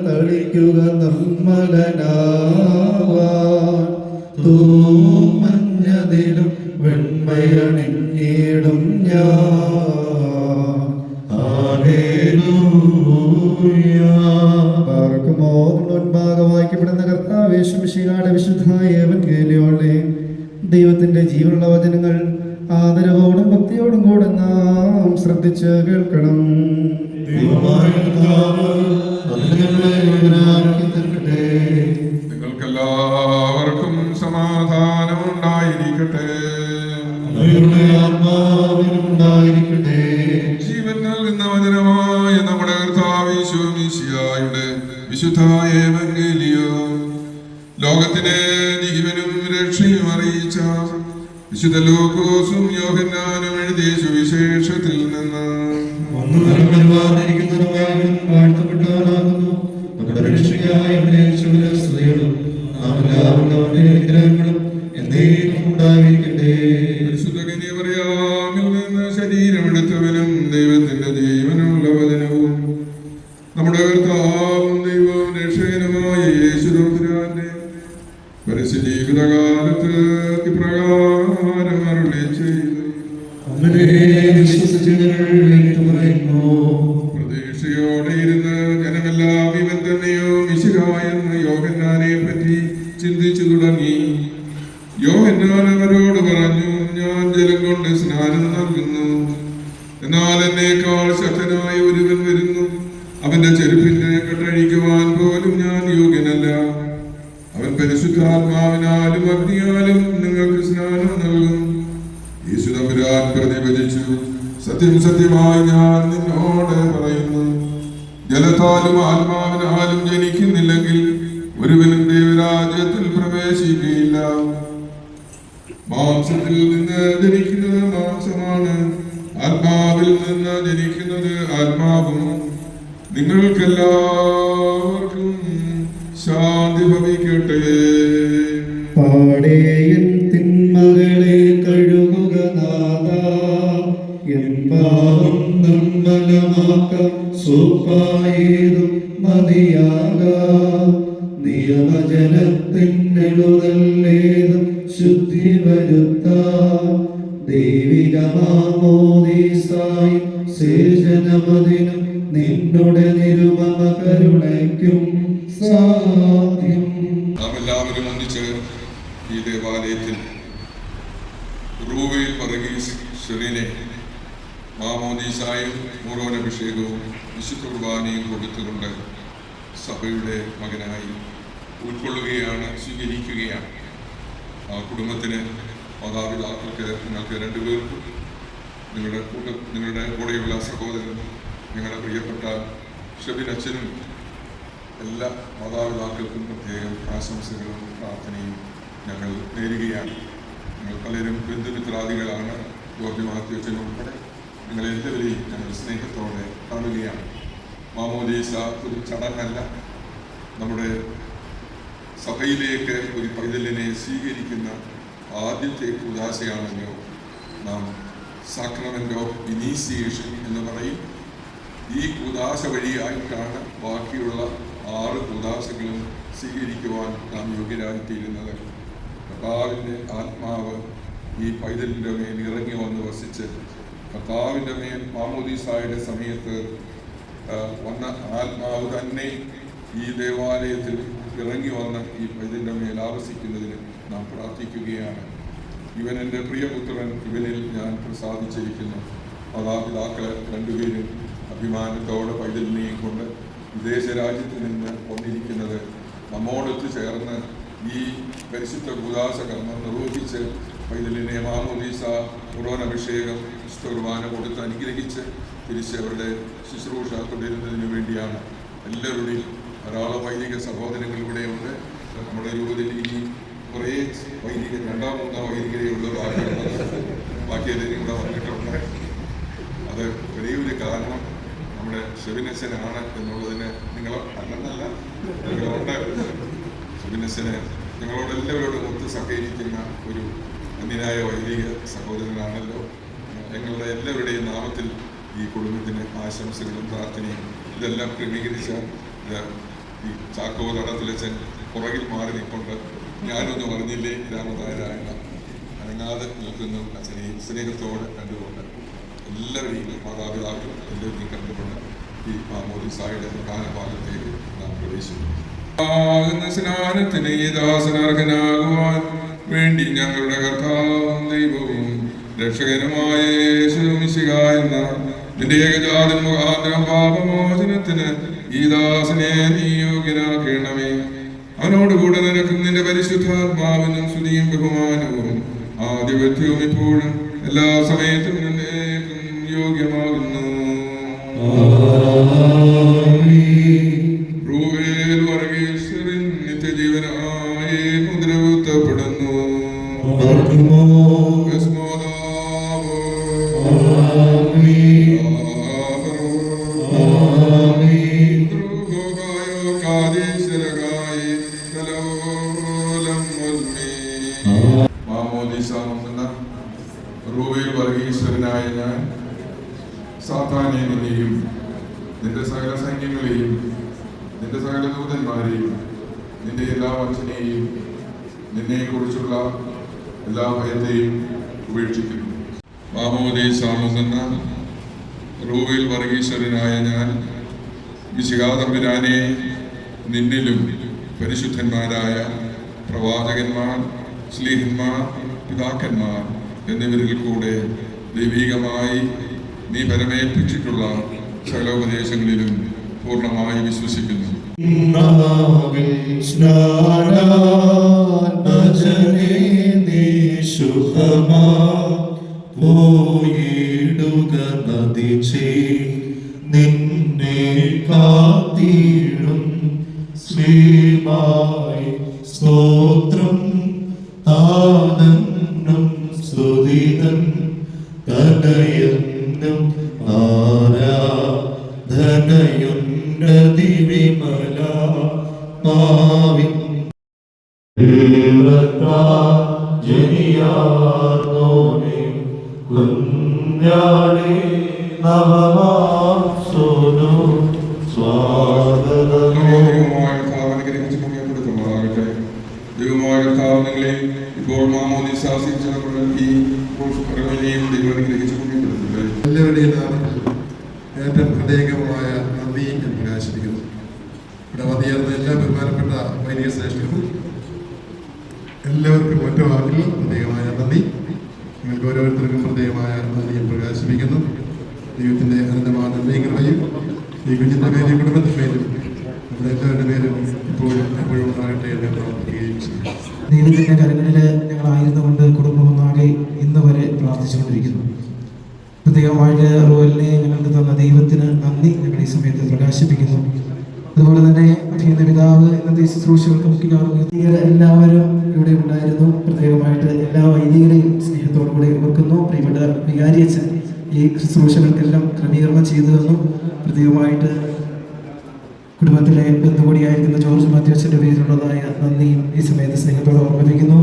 തളിക്കുക നമ്മലനാവാൻ തൂമഞ്ഞതിലും വെണ്മയണിഞ്ഞിടും ഞാൻ. പാർക്കുമോ മുൻപാകെ വായിക്കപ്പെടുന്ന കർത്താവേശുമിശിഹായുടെ വിശുദ്ധമായ എവൻഗേലിയോടെ ദൈവത്തിന്റെ ജീവനുള്ള വചനങ്ങൾ ആദരവോടും ഭക്തിയോടും കൂടെ നാം ശ്രദ്ധിച്ച് കേൾക്കണം. നിങ്ങൾക്കെല്ലാവർക്കും സമാധാനം ഉണ്ടായിരിക്കട്ടെ. ജീവൻ നൽകുന്ന വചനമായ നമ്മുടെ കർത്താവ് യേശുമിശിഹായുടെ വിശുദ്ധമായ എവൻഗേലിയോൻ ലോകത്തിനെ ജീവനും രക്ഷയും അറിയിച്ച വിശുദ്ധ ലൂക്കോസും യോഹന്നാനും എഴുതിയ സുവിശേഷത്തിൽ നിന്ന് ശരീരമെടുത്തവനും ദൈവത്തിന്റെ ജീവനുള്ള വചനവും നമ്മുടെ കർത്താവും ദൈവവും രക്ഷകനുമായ യേശുദാന്റെ പരസ്യ ജീവിതകാലത്ത് ഇപ്രകാരം അരുളി ചെയ്തു. പ്രതീക്ഷയോടെ ഇരുന്ന് ജനമെല്ലാം ഇവൻ തന്നെയോ മിശിഹായെന്ന് യോഹന്നാനെ പറ്റി ചിന്തിച്ചു തുടങ്ങി. യോഹന്നാൻ അവരോട് പറഞ്ഞു, ഞാൻ ജലം കൊണ്ട് സ്നാനം നൽകുന്നു, എന്നാൽ എന്നേക്കാൾ ശക്തനായ ഒരുവൻ വരുന്നു, അവന്റെ ചെരുപ്പിന്റെ കെട്ടഴിക്കുവാൻ പോലും ഞാൻ യോഗ്യനല്ല. അവൻ പരിശുദ്ധാത്മാവിനാലും അഗ്നിയാലും നിങ്ങൾക്ക് സ്നാനം നൽകും. യേശു തമ്പുരാൻ പ്രതിവചിച്ചു, സത്യം സത്യമായി ഞാൻ നിന്നോട് പറയുന്നു, ജലത്താലും ആത്മാവിനാലും ജനിക്കുന്നില്ലെങ്കിൽ ഒരുവനും ദൈവരാജ്യത്തിൽ പ്രവേശിക്കുകയില്ല. മാംസത്തിൽ നിന്ന് ജനിക്കുന്നത് മാംസമാണ്, ആത്മാവിൽ നിന്ന് ജനിക്കുന്നത് ആത്മാവും. നിങ്ങൾക്കെല്ലാവർക്കും ശാന്തി ഭവിക്കട്ടെ. പാടേയൻ തിന്മകളെ കഴുകുക നാഥാ, എൻ പാപം നിർമ്മലമാക്കം സൂപ്പായതും മതിയാകാം. നിയമജലത്തിനെഴുതല്ലേതും ശുദ്ധി വരുത്താം. ദൈവിക മാമോദീസായും സേചനമതിനും നിന്നുടെ നിരുപമ കരുണയ്ക്കും സാധ്യം. നാം എല്ലാവരും ഒന്നിച്ച് ഈ ദേവാലയത്തിൽ റൂവേൽ വർഗീസ് ഷെറിനെ മാമോദീസായും മൂറോനഭിഷേകവും വിശുദ്ധ കുർബാനയും കൊടുത്തുകൊണ്ട് സഭയുടെ മകനായി ഉൾക്കൊള്ളുകയാണ്, സ്വീകരിക്കുകയാണ്. ആ കുടുംബത്തിന്, മാതാപിതാക്കൾക്ക്, നിങ്ങൾക്ക് രണ്ടുപേർക്കും, നിങ്ങളുടെ കൂടെയുള്ള സഹോദരൻ, ഞങ്ങളുടെ പ്രിയപ്പെട്ട ഷെബിനച്ഛനും എല്ലാ മാതാപിതാക്കൾക്കും പ്രത്യേകം ആശംസകളും പ്രാർത്ഥനയും ഞങ്ങൾ നേരുകയാണ്. നിങ്ങൾ പലരും ബന്ധുമിത്രാദികളാണ്, ജോർജ് മാത്യു അച്ഛനും ഉൾപ്പെടെ നിങ്ങളെല്ലാവരെയും ഞങ്ങൾ സ്നേഹത്തോടെ കാണുകയാണ്. മാമോദീസ ഒരു ചടങ്ങല്ല, നമ്മുടെ സഭയിലേക്ക് ഒരു പൈതലിനെ സ്വീകരിക്കുന്ന ആദ്യത്തെ കൂദാശയാണല്ലോ നാം സാക്രമെന്റ് ഓഫ് ഇനീസിയേഷൻ എന്ന് പറയും. ഈ കൂദാശ വഴിയായിട്ടാണ് ബാക്കിയുള്ള 6 കൂദാശകളും സ്വീകരിക്കുവാൻ നാം യോഗ്യരായിത്തീരുന്നത്. കർത്താവിൻ്റെ ആത്മാവ് ഈ പൈതലിൻ്റെ മേൽ ഇറങ്ങി വന്ന് വസിച്ച് കർത്താവിൻ്റെ മേൽ മാമോദീസായുടെ സമയത്ത് വന്ന ആത്മാവ് തന്നെ ഈ ദേവാലയത്തിൽ ഇറങ്ങി വന്ന് ഈ പൈതലിൻ്റെ മേൽ ആവസിക്കുന്നതിന് നാം പ്രാർത്ഥിക്കുകയാണ്. ഇവൻ എൻ്റെ പ്രിയപുത്രൻ, ഇവനിൽ ഞാൻ പ്രസാദിച്ചിരിക്കുന്നു. മാതാപിതാക്കൾ രണ്ടുപേരും അഭിമാനത്തോടെ പൈതലിനെയും കൊണ്ട് വിദേശ രാജ്യത്ത് നിന്ന് വന്നിരിക്കുന്നത് നമ്മോടൊത്ത് ചേർന്ന് ഈ പരിശുദ്ധ കൂദാശ കർമ്മം നിർവഹിച്ച് പൈതലിനെ മാമോദീസ ഖുർആനഭിഷേകം വിശുദ്ധ കുർബാന കൊടുത്ത് അനുഗ്രഹിച്ച് തിരിച്ച് അവരുടെ ശുശ്രൂഷ തുടരുന്നതിന് വേണ്ടിയാണ്. എല്ലാവരുടെയും ധാരാളം വൈദിക സഹോദരങ്ങൾ ഇവിടെയുണ്ട്. നമ്മുടെ രൂപത്തിൽ ഇനി കുറേ വൈദിക 2-3 വൈദികരെയുള്ള ബാക്കി എല്ലാവരും ഇവിടെ വന്നിട്ടുണ്ട്. അത് വലിയൊരു കാരണം നമ്മുടെ ഷെബിനച്ഛനാണ് എന്നുള്ളതിന് നിങ്ങൾ അല്ലെന്നല്ല, നിങ്ങളുണ്ട്. ഷെബിനച്ഛന് ഞങ്ങളോട് എല്ലാവരോടും ഒത്ത് സഹകരിക്കുന്ന ഒരു അന്യനായ വൈദിക സഹോദരനാണല്ലോ. ഞങ്ങളുടെ എല്ലാവരുടെയും നാമത്തിൽ ഈ കുടുംബത്തിന് ആശംസകളും പ്രാർത്ഥനയും ഇതെല്ലാം ക്രമീകരിച്ച ഈ ചാക്കോ നടത്തിലച്ചൻ പുറകിൽ മാറി നിൽക്കൊണ്ട് ഞാനൊന്നും പറഞ്ഞില്ലേ രാമതാരായ അനങ്ങാതെ നിൽക്കുന്ന അച്ഛനെയും സ്നേഹത്തോടെ കണ്ടുകൊണ്ട് എല്ലാവരെയും മാതാപിതാക്കളും എല്ലാവരെയും കണ്ടുകൊണ്ട് ഈ മാമോദിസായുടെ പ്രധാന ഭാഗത്തേക്ക് നാം പ്രവേശിക്കുന്നു. സ്നാനത്തിന് ഈ ദാസനർഹനാകുവാൻ വേണ്ടി ഞങ്ങളുടെ കർത്താവും ദൈവവും രക്ഷകനുമായ യേശുമിശിഹായ എന്ന നിന്റെ ഏകജാതൻ മുഖാന്തരം പാപമോചനത്തിന് ഈ ദാസനെ നീ യോഗ്യനാക്കണമേ. അവനോടുകൂടെ നിനക്കും നിന്റെ പരിശുദ്ധാത്മാവിനും സ്തുതിയും ബഹുമാനവും ആധിപത്യവും ഇപ്പോഴും എല്ലാ സമയത്തും നിന്നേക്കും യോഗ്യമാകുന്നു. റൂവേൽ വർഗീശ്വരൻ നിത്യജീവനായി മുദ്രകുത്തപ്പെടുന്നു. റൂവേൽ വർഗീശ്വരനായ ഞാൻ സാത്താനെ നിന്നെയും നിന്റെ സകല സൈന്യങ്ങളെയും നിന്റെ സകല ദൂതന്മാരെയും നിന്റെ എല്ലാ വഞ്ചനയെയും നിന്നെക്കുറിച്ചുള്ള എല്ലാ ഭയത്തെയും ഉപേക്ഷിക്കുന്നു. മാമോദീസാമുന്ന റൂവേൽ വർഗീശ്വരനായ ഞാൻ മിശിഹാതമ്പുരാനെ നിന്നിലും പരിശുദ്ധന്മാരായ പ്രവാചകന്മാർ, ശ്ലീഹന്മാർ, പിതാക്കന്മാർ എന്നിവരിൽ കൂടെ ദൈവികമായി നീ പരമേൽപ്പിച്ചിട്ടുള്ള സകല ഉപദേശങ്ങളിലും പൂർണ്ണമായി വിശ്വസിക്കുന്നു. നിന്നെ കാത്തിടും ശ്രീമായി സ്തോത്രം താതന്നും സ്തുതിതൻ തനയന്നും ആരാധനയുന്നതിവിമല മാവിൻ ജനിയാർന്നോനെ കുഞ്ഞാടേ നവമാസോനോ ദൈവമായ കർത്താവ് നിങ്ങളെ ഇപ്പോൾ മാമോദീസ ഈ എല്ലാവരുടെയും നാമത്തിൽ ഏറ്റവും പ്രത്യേകമായ നന്ദിയും ഞാൻ പ്രകാശിപ്പിക്കുന്നു. ഇവിടെ വന്നിരുന്ന എല്ലാ ബഹുമാനപ്പെട്ട വൈദിക ശ്രേഷ്ഠർക്കും എല്ലാവർക്കും ഒറ്റ വാക്കിൽ പ്രത്യേകമായ നന്ദി. നിങ്ങൾക്ക് ഓരോരുത്തർക്കും പ്രത്യേകമായ നന്ദിയും പ്രകാശിപ്പിക്കുന്നു. ദൈവത്തിൻ്റെ അനന്തമായ നന്ദിയും കൃപയും ഈ കുഞ്ഞിൻ്റെ പേരും കുടുംബത്തിൻ്റെ പേരും നമ്മുടെ എല്ലാവരുടെ പേരും ഇപ്പോഴും എപ്പോഴും ഉണ്ടാകട്ടെ എന്ന് പ്രാർത്ഥിക്കുകയും ചെയ്യും. ദൈവത്തിൻ്റെ കരങ്ങളിൽ ഞങ്ങളായിരുന്നുകൊണ്ട് കുടുംബം ഒന്നാകെ ഇന്ന് വരെ പ്രാർത്ഥിച്ചുകൊണ്ടിരിക്കുന്നു. പ്രത്യേകമായിട്ട് റോയലിനെ ഞങ്ങൾക്ക് തന്ന ദൈവത്തിന് നന്ദി ഞങ്ങൾ ഈ സമയത്ത് പ്രകാശിപ്പിക്കുന്നു. അതുപോലെ തന്നെ അഭിനന്ദ പിതാവ് ഇന്നത്തെ ശുശ്രൂഷകൾക്ക് മുഖ്യ എല്ലാവരും ഇവിടെ ഉണ്ടായിരുന്നു. പ്രത്യേകമായിട്ട് എല്ലാ വൈദികരെയും സ്നേഹത്തോടുകൂടി ഓർക്കുന്നു. പ്രിയപ്പെട്ട വികാരിയച്ഛൻ ഈ ശുശ്രൂഷകൾക്കെല്ലാം ക്രമീകരണം ചെയ്തു തന്നു. പ്രത്യേകമായിട്ട് കുടുംബത്തിലെ ബന്ധുകൂടിയായിരിക്കുന്ന ജോർജ് മാത്യു അച്ഛൻ്റെ പേരിലുള്ളതായ നന്ദിയും ഈ സമയത്ത് സ്നേഹത്തോടെ ഓർമ്മിപ്പിക്കുന്നു.